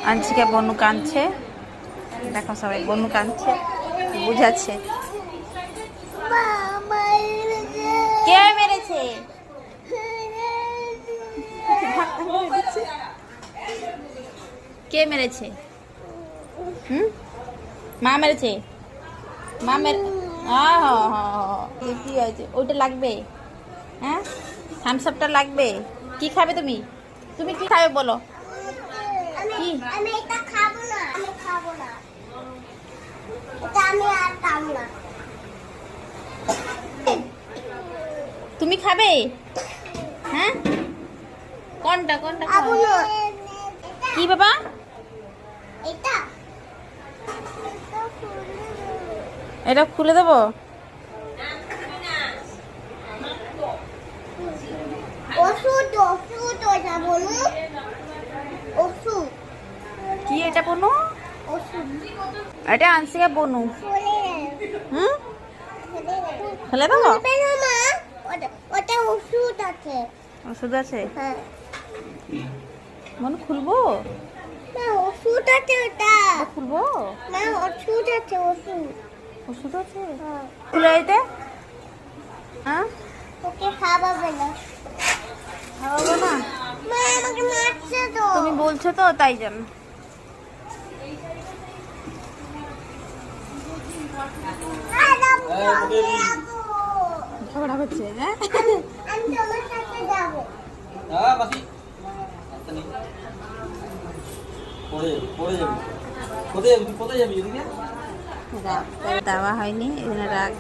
আনছিকে বনু কাঁদছে, দেখো সবাই বনু কাঁদছে, বুঝাচ্ছে। কে মেরেছে? কে মেরেছে? মা মেরেছে? মা মেরে কি হয়েছে? ওইটা লাগবে? হ্যাঁ, থামস আপটা লাগবে? কি খাবে তুমি? তুমি কি খাবে বলো? কি? আমি এটা খাবো না, আমি খাবো না, এটা আমি আর খাবো না। তুমি খাবে? হ্যাঁ, কোনটা কোনটা খাবো খাবে? না। কি বাবা? এটা এটা খুলে দেবো? ওষুধ, ওষুধ ওটা বলো, ওষুধ। কি এটা বনু? ওষুধ এটা আনছিকে বনু। হুম, ফেলে দেবো? খুলবে না মা, ওটা ওষুধ আছে। ওষুধ আছে? হ্যাঁ বনু খুলবো? না, ওষুধ আছে ওটা। খুলবো? না, ওষুধ আছে, ওষুধ। ওষুধ আছে? হ্যাঁ, খুলে দিতে? হ্যাঁ, ওকে খাওয়াবে না। খাওয়াবো না? মা আমাকে মারছে তো। তুমি বলছো তো তাই জন্য। ঝগড়া হচ্ছে? হ্যাঁ, আমি তোমার সাথে যাবো। দেওয়া হয়নি, এখানে রাখ।